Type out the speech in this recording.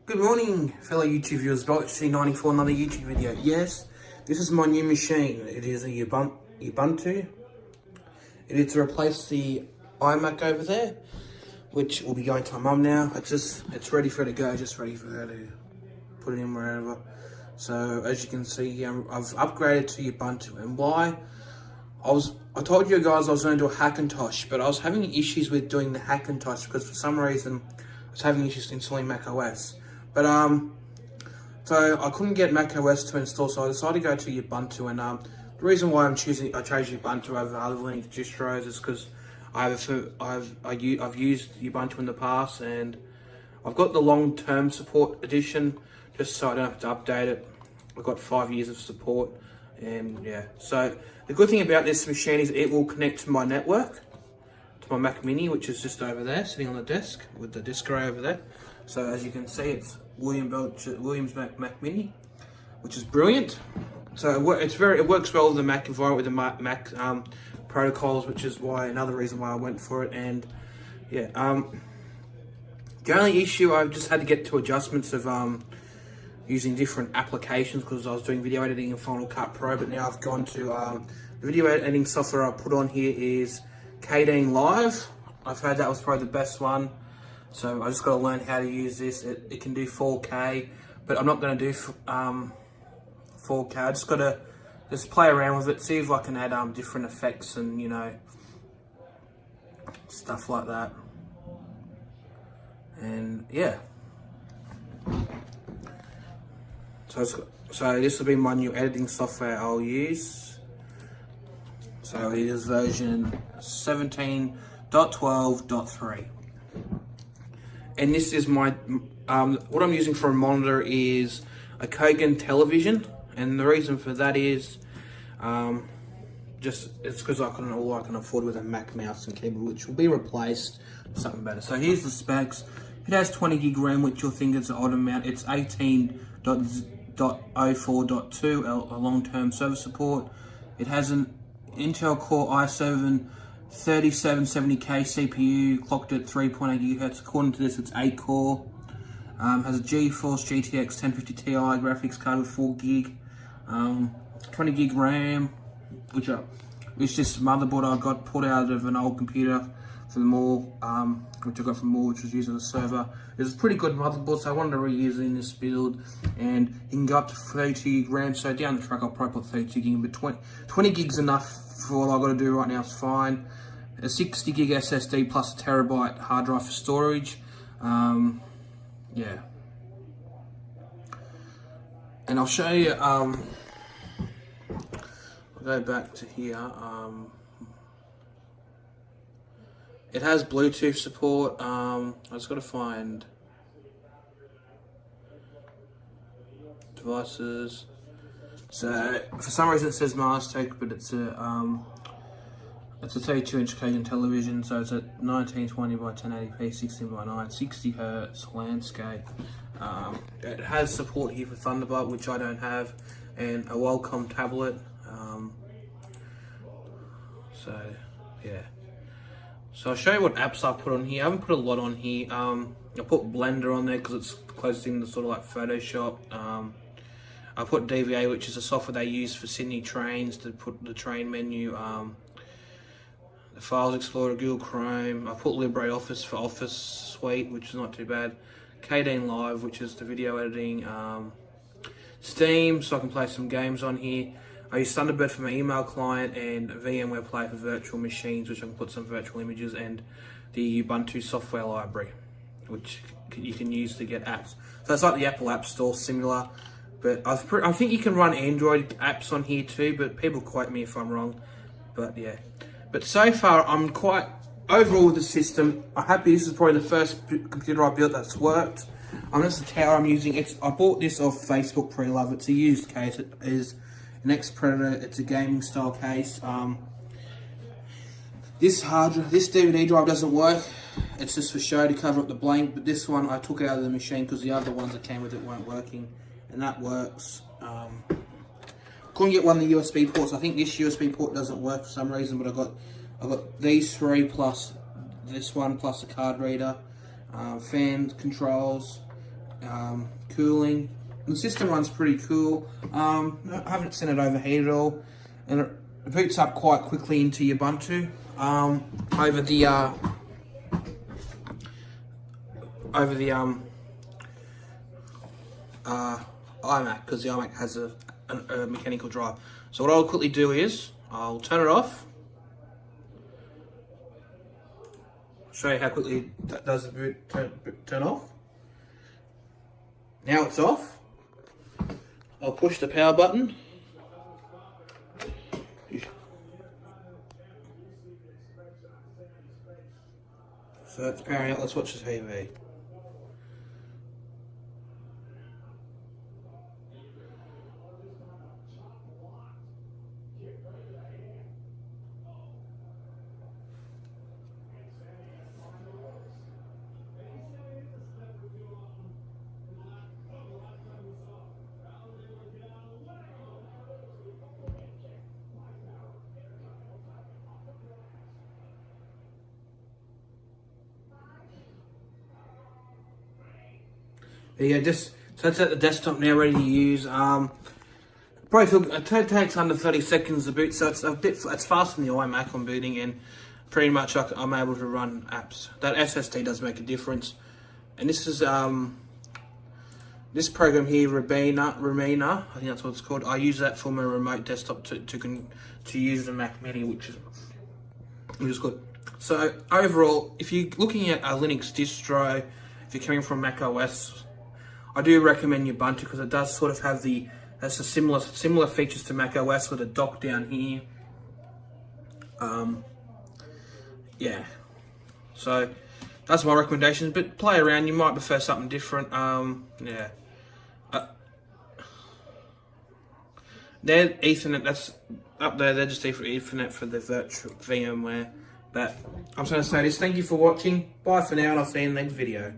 Good morning, fellow YouTube viewers. C94, another YouTube video. Yes, this is my new machine. It is a Ubuntu. It is to replace the iMac over there, which will be going to my mum now. It's ready for her to go, just ready for her to put it in wherever. So as you can see here, I've upgraded to Ubuntu. And why? I told you guys I was going to do a Hackintosh, but I was having issues with doing the Hackintosh because for some reason I was having issues installing Mac OS. But so I couldn't get Mac OS to install, so I decided to go to Ubuntu. And the reason why I chose Ubuntu over other Linux distros is because I've used Ubuntu in the past, and I've got the long-term support edition just so I don't have to update it. I've got 5 years of support, and yeah. So the good thing about this machine is it will connect to my network, to my Mac Mini, which is just over there, sitting on the desk with the disk array over there. So as you can see, it's Williams Mac Mini, which is brilliant. So it works well with the Mac environment, with the Mac protocols, which is another reason why I went for it. And yeah, the only issue, I've just had to get to adjustments of using different applications because I was doing video editing in Final Cut Pro, but now I've gone to the video editing software I put on here is Kdenlive Live. I've heard that was probably the best one. So I just got to learn how to use this. It can do 4K, but I'm not going to do 4K. I just got to play around with it, see if I can add different effects and, you know, stuff like that. And yeah. So this will be my new editing software I'll use. So it is version 17.12.3. And this is my, what I'm using for a monitor is a Kogan television. And the reason for that is, it's because all I can afford with a Mac mouse and keyboard, which will be replaced with something better. So here's the specs. It has 20 gig RAM, which you'll think is an odd amount. It's 18.04.2, a long-term server support. It has an Intel Core i7 3770K CPU, clocked at 3.8 GHz. According to this, it's 8 core. Has a GeForce GTX 1050 Ti graphics card with 4 gig, 20 gig RAM, which is just a motherboard I got pulled out of an old computer from the mall, which I got from the mall, which was used as a server. It's a pretty good motherboard, so I wanted to reuse it in this build, and it can go up to 32 gig RAM. So down the track, I'll probably put 32 gig, but 20 gigs enough for what I got to do right now. It's fine. A 60 gig SSD plus a terabyte hard drive for storage. Yeah. And I'll show you, I'll go back to here. It has Bluetooth support. I just got to find devices. So for some reason it says Mastech, but it's a 32-inch Kogan television, so it's at 1920 by 1080p, 16 by 9, 60 Hz landscape. It has support here for Thunderbolt, which I don't have, and a Wacom tablet. So yeah. So I'll show you what apps I put on here. I haven't put a lot on here. I put Blender on there because it's closest in to sort of like Photoshop. I put DVA, which is a software they use for Sydney trains to put the train menu. The Files Explorer, Google Chrome. I put LibreOffice for Office Suite, which is not too bad. Kdenlive Live, which is the video editing. Steam, so I can play some games on here. I use Thunderbird for my email client, and VMware Play for virtual machines, which I can put some virtual images, and the Ubuntu software library, which you can use to get apps. So it's like the Apple App Store, similar. But I think you can run Android apps on here too, but people quote me if I'm wrong. But yeah. But so far, I'm quite overall with the system. I'm happy. This is probably the first computer I built that's worked. That's the tower I'm using. I bought this off Facebook pre-love. It's a used case. It is an X-Predator. It's a gaming style case. This DVD drive doesn't work. It's just for show to cover up the blank. But this one I took out of the machine because the other ones that came with it weren't working, and that works. Couldn't get one of the USB ports. I think this USB port doesn't work for some reason, but I got these three plus this one plus a card reader, fan controls, cooling. The system runs pretty cool. I haven't seen it overheat at all, and it boots up quite quickly into Ubuntu over the iMac, because the iMac has a mechanical drive. So what I'll quickly do is I'll turn it off. Show you how quickly that does the boot turn off. Now it's off. I'll push the power button. So it's powering up. Let's watch the TV. Yeah, just so it's at the desktop now, ready to use. Probably it takes under 30 seconds to boot, so it's faster than the iMac on booting, and pretty much I'm able to run apps. That SSD does make a difference, and this is this program here, Rumina, I think that's what it's called. I use that for my remote desktop to use the Mac Mini, which is good. So overall, if you're looking at a Linux distro, if you're coming from Mac OS, I do recommend Ubuntu because it does sort of have has a similar features to Mac OS with a dock down here. Yeah, so that's my recommendations. But play around. You might prefer something different. Yeah. They're Ethernet. That's up there. They're just Ethernet for the virtual VMware. But I'm just going to say this. Thank you for watching. Bye for now, and I'll see you in the next video.